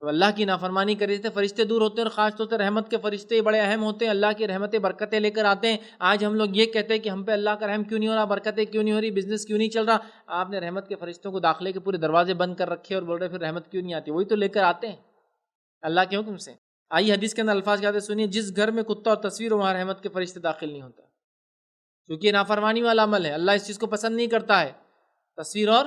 تو اللہ کی نافرمانی کر رہے تھے، فرشتے دور ہوتے ہیں، اور خاص طور سے رحمت کے فرشتے بڑے اہم ہوتے ہیں، اللہ کی رحمتیں برکتیں لے کر آتے ہیں۔ آج ہم لوگ یہ کہتے ہیں کہ ہم پہ اللہ کا رحم کیوں نہیں ہو رہا، برکتیں کیوں نہیں ہو رہی، بزنس کیوں نہیں چل رہا؟ آپ نے رحمت کے فرشتوں کو داخلے کے پورے دروازے بند کر رکھے اور بول رہے پھر رحمت کیوں نہیں آتی؟ وہی تو لے کر آتے ہیں اللہ کے حکم سے۔ آئیے حدیث کے اندر الفاظ کہتے ہیں، سنیے، جس گھر میں کتا اور تصویر ہو وہاں رحمت کے فرشتے داخل نہیں ہوتا، کیونکہ یہ نافرمانی والا عمل ہے، اللہ اس چیز کو پسند نہیں کرتا ہے۔ تصویر اور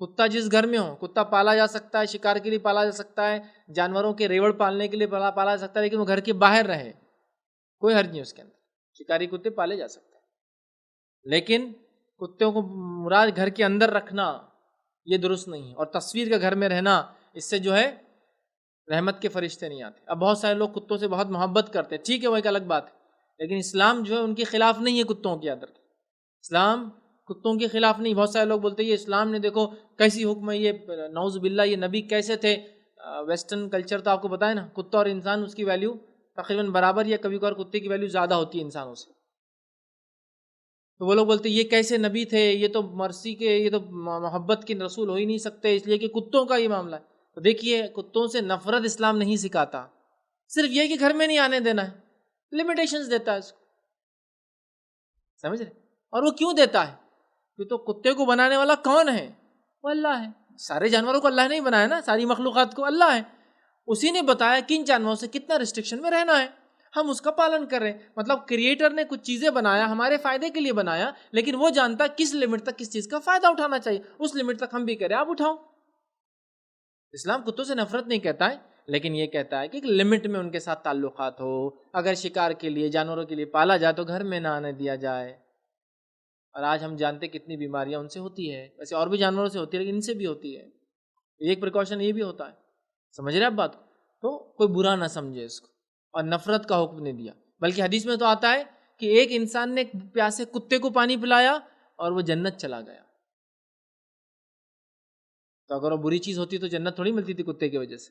کتا جس گھر میں ہو، کتا پالا جا سکتا ہے، شکار کے لیے پالا جا سکتا ہے، جانوروں کے ریوڑ پالنے کے لیے پالا جا سکتا ہے، لیکن وہ گھر کے باہر رہے، کوئی حرج نہیں اس کے اندر، شکاری کتے پالے جا سکتے ہیں، لیکن کتوں کو مراد گھر کے اندر رکھنا یہ درست نہیں ہے، اور تصویر کے گھر میں رہنا، اس سے جو ہے رحمت کے فرشتے نہیں آتے۔ اب بہت سارے لوگ کتوں سے بہت محبت کرتے ہیں، ٹھیک ہے وہ ایک الگ بات ہے، لیکن اسلام جو ہے ان کے خلاف نہیں ہے، کتوں کے اندر اسلام کتوں کے خلاف نہیں۔ بہت سارے لوگ بولتے ہیں یہ اسلام نے دیکھو کیسی حکم ہے، یہ نعوذ باللہ یہ نبی کیسے تھے، ویسٹرن کلچر تو آپ کو پتہ ہے نا، کتا اور انسان اس کی ویلیو تقریباً برابر، یا کبھی کبھار کتے کی ویلیو زیادہ ہوتی ہے انسانوں سے، تو وہ لوگ بولتے ہیں یہ کیسے نبی تھے، یہ تو مرسی کے، یہ تو محبت کے رسول ہو ہی نہیں سکتے، اس لیے کہ کتوں کا یہ معاملہ ہے۔ تو دیکھیے کتوں سے نفرت اسلام نہیں سکھاتا، صرف یہ کہ گھر میں نہیں آنے دینا ہے، لمیٹیشنز دیتا ہے اس کو، سمجھ رہے؟ اور وہ کیوں دیتا ہے؟ کہ تو کتے کو بنانے والا کون ہے؟ وہ اللہ ہے۔ سارے جانوروں کو اللہ نے ہی بنایا نا، ساری مخلوقات کو اللہ ہے، اسی نے بتایا کن جانوروں سے کتنا ریسٹرکشن میں رہنا ہے، ہم اس کا پالن کر رہے ہیں۔ مطلب کریٹر نے کچھ چیزیں بنایا، ہمارے فائدے کے لیے بنایا، لیکن وہ جانتا کس لمٹ تک کس چیز کا فائدہ اٹھانا چاہیے، اس لمٹ تک ہم بھی کریں، آپ اٹھاؤ۔ اسلام کتوں سے نفرت نہیں کہتا ہے، لیکن یہ کہتا ہے کہ ایک لمٹ میں ان کے ساتھ تعلقات ہو، اگر شکار کے لیے جانوروں کے لیے پالا جائے تو گھر میں نہ آنے دیا جائے۔ اور آج ہم جانتے کتنی بیماریاں ان سے ہوتی ہے، ویسے اور بھی جانوروں سے ہوتی ہے لیکن ان سے بھی ہوتی ہے، ایک پریکاشن یہ بھی ہوتا ہے، سمجھ رہے آپ بات کو؟ تو کوئی برا نہ سمجھے اس کو، اور نفرت کا حکم نہیں دیا، بلکہ حدیث میں تو آتا ہے کہ ایک انسان نے پیاسے کتے کو پانی پلایا اور وہ جنت چلا گیا۔ تو اگر وہ بری چیز ہوتی تو جنت تھوڑی ملتی تھی کتے کی وجہ سے۔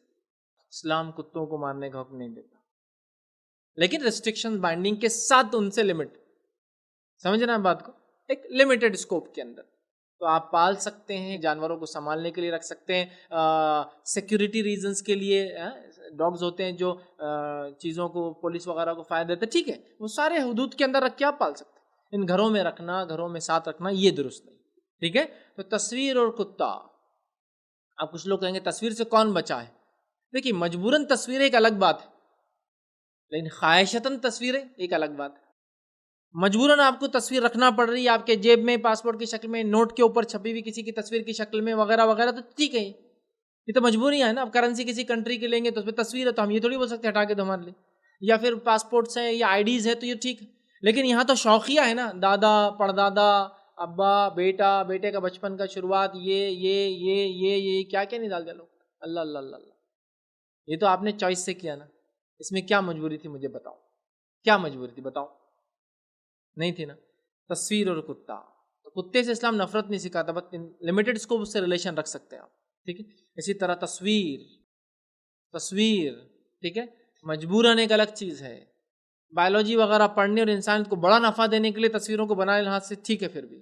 اسلام کتوں کو مارنے کا حکم نہیں دیتا، لیکن ریسٹرکشن بائنڈنگ کے ساتھ ان سے لمٹ، سمجھ رہے ہیں بات کو، ایک لمیٹڈ اسکوپ کے اندر۔ تو آپ پال سکتے ہیں، جانوروں کو سنبھالنے کے لیے رکھ سکتے ہیں، سیکیورٹی ریزنز کے لیے ڈاگز ہوتے ہیں جو چیزوں کو، پولیس وغیرہ کو فائدہ دیتے، ٹھیک ہے، وہ سارے حدود کے اندر رکھ کے آپ پال سکتے ہیں۔ ان گھروں میں رکھنا، گھروں میں ساتھ رکھنا یہ درست نہیں، ٹھیک ہے۔ تو تصویر اور کتا، اب کچھ لوگ کہیں گے تصویر سے کون بچا ہے؟ دیکھیے مجبوراً تصویریں ایک الگ بات ہے، لیکن خواہشتاً تصویریں ایک الگ بات ہے۔ مجبوراً آپ کو تصویر رکھنا پڑ رہی ہے آپ کے جیب میں، پاسپورٹ کی شکل میں، نوٹ کے اوپر چھپی ہوئی کسی کی تصویر کی شکل میں وغیرہ وغیرہ، تو ٹھیک ہے، یہ تو مجبوریاں ہے نا۔ اب کرنسی کسی کنٹری کے لیں گے تو اس پہ تصویر ہے، تو ہم یہ تھوڑی بول سکتے ہٹا کے دو ہمارے لیے، یا پھر پاسپورٹس ہیں یا آئی ڈیز ہے تو یہ ٹھیک ہے، لیکن یہاں تو شوقیہ ہے نا، دادا پردادا ابا بیٹا، بیٹے کا بچپن کا شروعات، یہ کیا کیا نہیں ڈال دیا لوگ، اللہ اللہ اللہ اللہ۔ یہ تو آپ نے چوائس سے کیا نا، اس میں کیا مجبوری تھی مجھے بتاؤ، کیا مجبوری تھی بتاؤ؟ نہیں تھی نا۔ تصویر اور کتا، تو کتے سے اسلام نفرت نہیں سکھاتا، بس لمیٹڈ اسکوپ سے ریلیشن رکھ سکتے ہیں آپ، ٹھیک ہے۔ اسی طرح تصویر ٹھیک ہے، مجبوراً ایک الگ چیز ہے، بایولوجی وغیرہ پڑھنے اور انسان کو بڑا نفع دینے کے لیے تصویروں کو بنانے لحاظ سے ٹھیک ہے پھر بھی،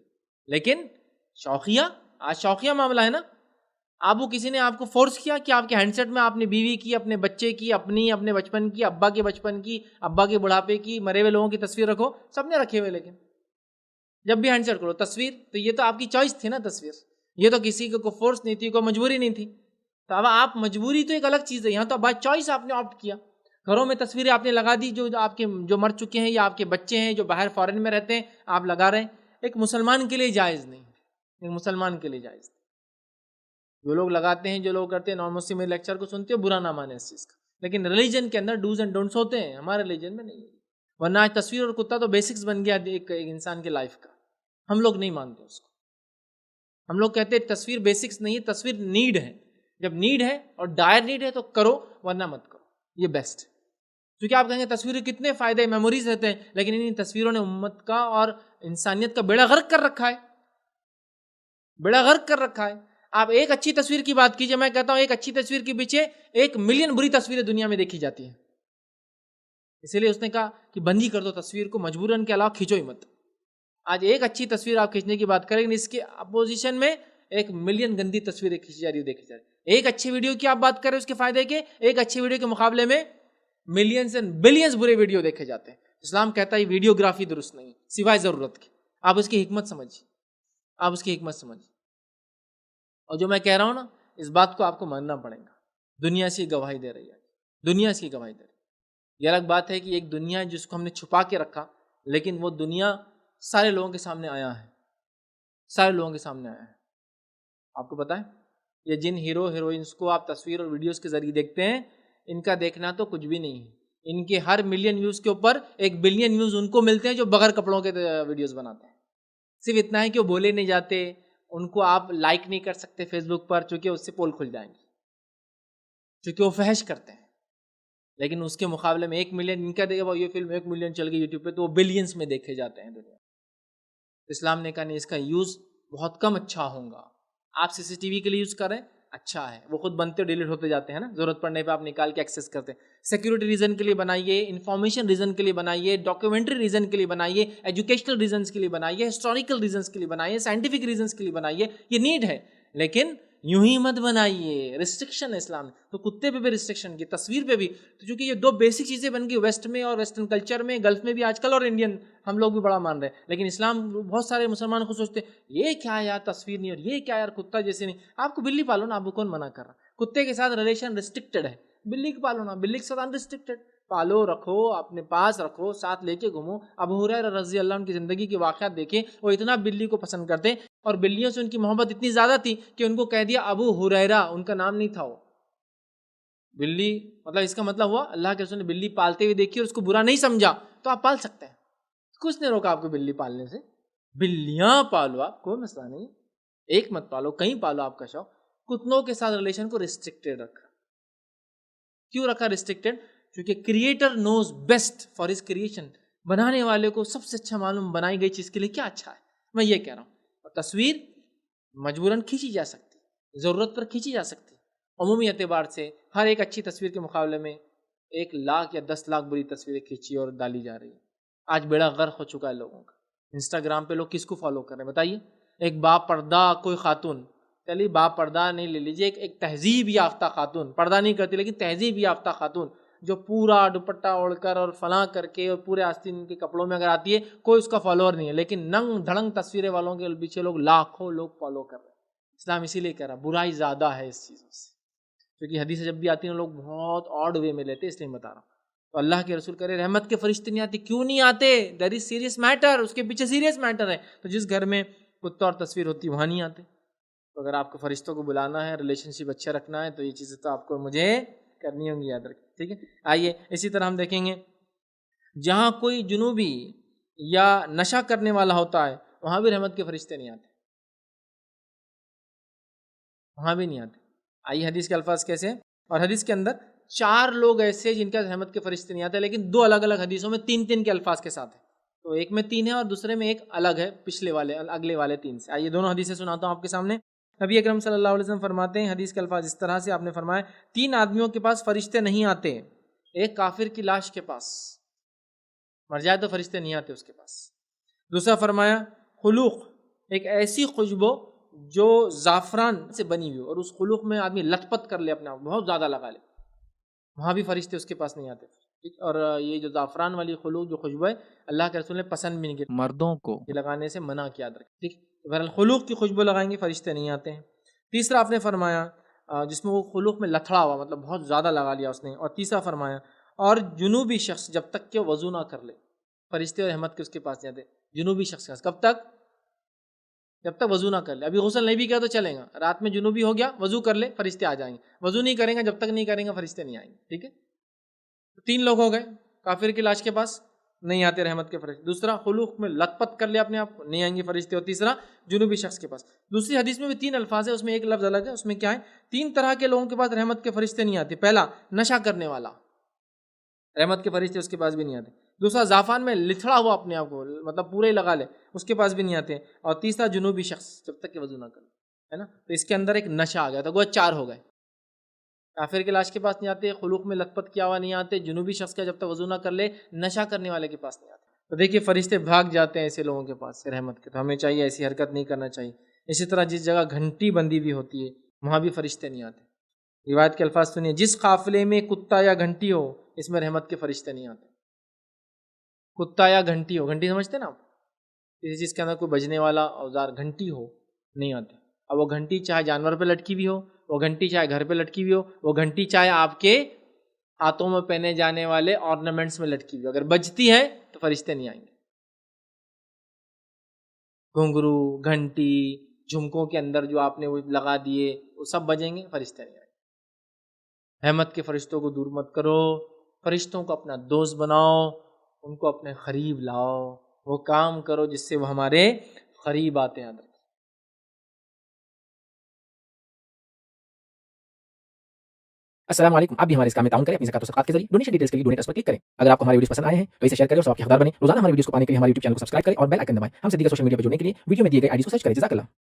لیکن شوقیہ، آج شوقیہ معاملہ ہے نا۔ آپ وہ کسی نے آپ کو فورس کیا کہ آپ کے ہینڈ سیٹ میں آپ نے بیوی کی، اپنے بچے کی، اپنے بچپن کی، ابا کے بچپن کی، ابا کے بڑھاپے کی، مرے ہوئے لوگوں کی تصویر رکھو، سب نے رکھے ہوئے، لیکن جب بھی ہینڈ سیٹ کرو تصویر، تو یہ تو آپ کی چوائس تھی نا تصویر، یہ تو کسی کو فورس نہیں تھی، کوئی مجبوری نہیں تھی۔ تو اب آپ مجبوری تو ایک الگ چیز ہے، یہاں تو بائی چوائس آپ نے آپٹ کیا، گھروں میں تصویریں آپ نے لگا دی، جو آپ کے جو مر چکے ہیں یا آپ کے بچے ہیں جو باہر فارن میں رہتے ہیں آپ لگا رہے ہیں، ایک مسلمان کے لیے جائز نہیں، ایک مسلمان کے لیے جائز نہیں۔ جو لوگ لگاتے ہیں، جو لوگ کرتے ہیں، نان مسلم لیکچر کو سنتے ہو، برا نہ مانے اس چیز کا، لیکن ریلیجن کے اندر ڈوز اینڈ ڈونٹس ہوتے ہیں، ہمارے ریلیجن میں نہیں ہے۔ ورنہ آج تصویر اور کتا تو بیسکس بن گیا ایک انسان کے لائف کا، ہم لوگ نہیں مانتے اس کو، ہم لوگ کہتے ہیں تصویر بیسکس نہیں ہے، تصویر نیڈ ہے، جب نیڈ ہے اور ڈائر نیڈ ہے تو کرو، ورنہ مت کرو، یہ بیسٹ ہے۔ کیونکہ آپ کہیں گے تصویریں کتنے فائدے، میموریز رہتے ہیں، لیکن ان تصویروں نے امت کا اور انسانیت کا بیڑا غرق کر رکھا ہے، بیڑا غرق کر رکھا ہے۔ آپ ایک اچھی تصویر کی بات کیجئے، میں کہتا ہوں ایک اچھی تصویر کے پیچھے 1 ملین بری تصویریں دنیا میں دیکھی جاتی ہیں، اسی لیے اس نے کہا کہ بندی کر دو تصویر کو، مجبوراً کے علاوہ کھینچو ہی مت۔ آج ایک اچھی تصویر آپ کھینچنے کی بات کریں، اس کے اپوزیشن میں 1 ملین گندی تصویریں کھینچی جا رہی ہے، دیکھی جا رہی ہے۔ ایک اچھے ویڈیو کی آپ بات کریں اس کے فائدے کے، ایک اچھے ویڈیو کے مقابلے میں ملینز اینڈ بلینز برے ویڈیو دیکھے جاتے ہیں. اسلام کہتا ہے ویڈیوگرافی درست نہیں سوائے ضرورت کے. آپ اس کی حکمت سمجھیے، آپ اس کی حکمت سمجھیے. اور جو میں کہہ رہا ہوں نا، اس بات کو آپ کو ماننا پڑے گا. دنیا سے گواہی دے رہی ہے، دنیا سے گواہی دے رہی ہے. یہ الگ بات ہے کہ ایک دنیا ہے جس کو ہم نے چھپا کے رکھا، لیکن وہ دنیا سارے لوگوں کے سامنے آیا ہے، سارے لوگوں کے سامنے آیا ہے. آپ کو پتا ہے یہ جن ہیرو ہیروئنس کو آپ تصویر اور ویڈیوز کے ذریعے دیکھتے ہیں، ان کا دیکھنا تو کچھ بھی نہیں ہے. ان کے ہر ملین ویوز کے اوپر 1 بلین ویوز ان کو ملتے ہیں جو بغیر کپڑوں کے ویڈیوز بناتے ہیں. صرف اتنا ہے کہ وہ بولے نہیں جاتے، ان کو آپ لائک نہیں کر سکتے فیس بک پر، چونکہ اس سے پول کھل جائیں گے، چونکہ وہ فحش کرتے ہیں. لیکن اس کے مقابلے میں 1 ملین ان کا دیکھا یہ فلم 1 ملین چل گئی یوٹیوب پہ، تو وہ بلینز میں دیکھے جاتے ہیں دنیا. اسلام نے کہا نہیں، اس کا یوز بہت کم اچھا ہوگا. آپ CCTV کے لیے یوز کریں اچھا ہے، وہ خود بنتے ڈیلیٹ ہوتے جاتے ہیں نا، ضرورت پڑنے پہ آپ نکال کے ایکسیس کرتے ہیں. سیکورٹی ریزن کے لیے بنائیے، انفارمیشن ریزن کے لیے بنائیے، ڈاکیومنٹری ریزن کے لیے بنائیے، ایجوکیشنل ریزنس کے لیے بنائیے، ہسٹوریکل ریزنس کے لیے بنائیے، سائنٹیفک ریزنس کے لیے بنائیے. یہ نیڈ ہے، لیکن یوں ہی مت بنائیے. ریسٹرکشن ہے اسلام نے. تو کتے پہ بھی ریسٹرکشن کی، تصویر پہ بھی. تو چونکہ یہ 2 بیسک چیزیں بن گئی ویسٹ میں اور ویسٹرن کلچر میں، گلف میں بھی آج کل، اور انڈین ہم لوگ بھی بڑا مان رہے ہیں. لیکن اسلام بہت سارے مسلمان خود سوچتے یہ کیا یار تصویر نہیں، اور یہ کیا یار کتا جیسے نہیں. آپ کو بلی پالو نا، آپ کو کون منع کر رہا؟ کتے کے ساتھ ریلیشن ریسٹرکٹڈ ہے، بلی کو پالو نا، بلی کے ساتھ انریسٹرکٹڈ. پالو، رکھو، اپنے پاس رکھو، ساتھ لے کے گھومو. ابو ہریرہ رضی اللہ عنہ کی زندگی کے واقعات دیکھیں، وہ اتنا بلی کو پسند کرتے، اور بلیوں سے ان کی محبت اتنی زیادہ تھی کہ ان کو کہہ دیا ابو ہریرہ. ان کا نام نہیں تھا وہ. بلی مطلب اس کا مطلب ہوا اللہ کے رسول نے بلی پالتے ہوئے دیکھی اور اس کو برا نہیں سمجھا، تو آپ پال سکتے ہیں. کچھ نے روکا آپ کو بلی پالنے سے. بلیاں پالو، آپ کوئی مسئلہ نہیں، ایک مت پالو، کہیں پالو آپ کا شوق. کتنوں کے ساتھ ریلیشن کو ریسٹرکٹیڈ رکھا. کیوں رکھا ریسٹرکٹیڈ؟ کیونکہ creator knows best for his creation. بنانے والے کو سب سے اچھا معلوم بنائی گئی چیز کے لیے کیا اچھا ہے. میں یہ کہہ رہا ہوں. اور تصویر مجبوراً کھینچی جا سکتی، ضرورت پر کھینچی جا سکتی. عمومی اعتبار سے ہر ایک اچھی تصویر کے مقابلے میں 1 لاکھ یا 10 لاکھ بری تصویریں کھینچی اور ڈالی جا رہی ہیں. آج بیڑا غرق ہو چکا ہے لوگوں کا. انسٹاگرام پہ لوگ کس کو فالو کر رہے ہیں بتائیے؟ ایک با پردہ کوئی خاتون، چلیے با پردہ نہیں لے لیجیے، ایک تہذیب یافتہ خاتون، پردہ نہیں کرتی لیکن تہذیب یافتہ خاتون، جو پورا دوپٹہ اوڑھ کر اور فلاں کر کے اور پورے آستین کے کپڑوں میں اگر آتی ہے، کوئی اس کا فالوور نہیں ہے، لیکن ننگ دھڑنگ تصویریں والوں کے پیچھے لوگ لاکھوں لوگ فالو کر رہے ہیں. اسلام اسی لیے کہہ رہا برائی زیادہ ہے اس چیزوں سے، کیونکہ حدیث جب بھی آتی ہیں لوگ بہت آڈ وے میں لیتے، اس لیے بتا رہا ہوں. تو اللہ کے رسول کرے رحمت کے فرشتے نہیں آتے. کیوں نہیں آتے؟ دیر از سیریس میٹر، اس کے پیچھے سیریس میٹر ہے. تو جس گھر میں کتا اور تصویر ہوتی وہاں نہیں آتے. تو اگر آپ کو فرشتوں کو بلانا ہے، ریلیشن شپ اچھا رکھنا ہے، تو یہ چیزیں تو آپ کو مجھے کرنی ہوں گی، یاد رکھیں. ٹھیک ہے. آئیے اسی طرح ہم دیکھیں گے جہاں کوئی جنوبی یا نشہ کرنے والا ہوتا ہے وہاں بھی رحمت کے فرشتے نہیں آتے، وہاں بھی نہیں آتے. آئیے حدیث کے الفاظ کیسے ہیں. اور حدیث کے اندر 4 لوگ ایسے جن کا رحمت کے فرشتے نہیں آتے، لیکن 2 الگ الگ حدیثوں میں 3 کے الفاظ کے ساتھ ہیں. تو ایک میں 3 ہے اور دوسرے میں ایک الگ ہے، پچھلے والے اگلے والے 3 سے. آئیے دونوں حدیثیں سناتا ہوں آپ کے سامنے. نبی اکرم صلی اللہ علیہ وسلم فرماتے ہیں، حدیث کے الفاظ اس طرح سے، آپ نے فرمایا 3 آدمیوں کے پاس فرشتے نہیں آتے. ایک کافر کی لاش کے پاس مر جائے تو فرشتے نہیں آتے اس کے پاس. دوسرا فرمایا خلوق، ایک ایسی خوشبو جو زعفران سے بنی ہوئی اور اس خلوق میں آدمی لت پت کر لے، اپنے آپ بہت زیادہ لگا لے، وہاں بھی فرشتے اس کے پاس نہیں آتے. اور یہ جو زعفران والی خلوق جو خوشبو ہے اللہ کے رسول نے پسند بھی نہیں کی، مردوں کو یہ لگانے سے منع کیا. ٹھیک. بہرحال خلوق کی خوشبو لگائیں گے فرشتے نہیں آتے ہیں. تیسرا آپ نے فرمایا جس میں وہ خلوق میں لتھڑا ہوا، مطلب بہت زیادہ لگا لیا اس نے. اور تیسرا فرمایا اور جنوبی شخص جب تک کہ وضو نہ کر لے، فرشتے اور رحمت کے اس کے پاس نہیں آتے. جنوبی شخص کب تک؟ جب تک وضو نہ کر لے. ابھی غسل نہیں بھی کیا تو چلے گا، رات میں جنوبی ہو گیا وضو کر لے فرشتے آ جائیں گے. وضو نہیں کریں گا، جب تک نہیں کریں گا فرشتے نہیں آئیں گے. ٹھیک ہے. 3 لوگ ہو گئے. کافر کی لاش کے پاس نہیں آتے رحمت کے فرشتے. دوسرا خلوق میں لت پت کر لے اپنے آپ کو، نہیں آئیں گے فرشتے. اور تیسرا جنوبی شخص کے پاس. دوسری حدیث میں بھی 3 الفاظ ہیں، اس میں ایک لفظ الگ ہے. اس میں کیا ہے؟ 3 طرح کے لوگوں کے پاس رحمت کے فرشتے نہیں آتے. پہلا نشہ کرنے والا، رحمت کے فرشتے اس کے پاس بھی نہیں آتے. دوسرا زعفران میں لتھڑا ہوا اپنے آپ کو، مطلب پورے ہی لگا لے، اس کے پاس بھی نہیں آتے. اور تیسرا جنوبی شخص جب تک کہ وضو نہ کرے، ہے نا. تو اس کے اندر ایک نشہ آ گیا تھا. وہ 4 ہو گئے. کافر کے لاش کے پاس نہیں آتے، خلوق میں لت پت کیا ہوا نہیں آتے، جنوبی شخص کا جب تک وضو نہ کر لے، نشہ کرنے والے کے پاس نہیں آتے. تو دیکھیے فرشتے بھاگ جاتے ہیں ایسے لوگوں کے پاس سے رحمت کے. تو ہمیں چاہیے ایسی حرکت نہیں کرنا چاہیے. اسی طرح جس جگہ گھنٹی بندی بھی ہوتی ہے وہاں بھی فرشتے نہیں آتے. روایت کے الفاظ سنیے، جس قافلے میں کتا یا گھنٹی ہو اس میں رحمت کے فرشتے نہیں آتے. کتا یا گھنٹی ہو، گھنٹی سمجھتے نا آپ، کسی چیز کے اندر کوئی بجنے والا اوزار گھنٹی ہو نہیں آتے. اب وہ گھنٹی چاہے جانور پہ لٹکی ہوئی ہو، وہ گھنٹی چاہے گھر پہ لٹکی ہوئی ہو، وہ گھنٹی چاہے آپ کے ہاتھوں میں پہنے جانے والے آرنامنٹس میں لٹکی ہوئی ہو، اگر بجتی ہے تو فرشتے نہیں آئیں گے. گھنگرو، گھنٹی، جھمکوں کے اندر جو آپ نے وہ لگا دیے وہ سب بجیں گے، فرشتے نہیں آئیں گے. رحمت کے فرشتوں کو دور مت کرو، فرشتوں کو اپنا دوست بناؤ، ان کو اپنے قریب لاؤ، وہ کام کرو جس سے وہ ہمارے قریب آتے ہیں. السلام علیکم. آپ بھی ہمارے اس کام میں تعاون کریں اپنی زکات و صدقات کے ذریعے. ڈونیشن ڈیٹیلز کے لیے ڈونیٹ اس پر کلک کریں. اگر آپ کو ہمارے ویڈیوز پسند آئے ہیں تو اسے شیئر کریں اور سب کے حقدار بنیں. روزانہ ہمارے ویڈیوز کو پانے کے لیے ہمارے یوٹیوب چینل کو سبسکرائب کریں اور بیل آئکن دبائیں. ہم سے دیگر سوشل میڈیا پر جڑنے کے لیے ویڈیو میں دیے گئے آئی ڈی کو سرچ کریں. جزاک اللہ.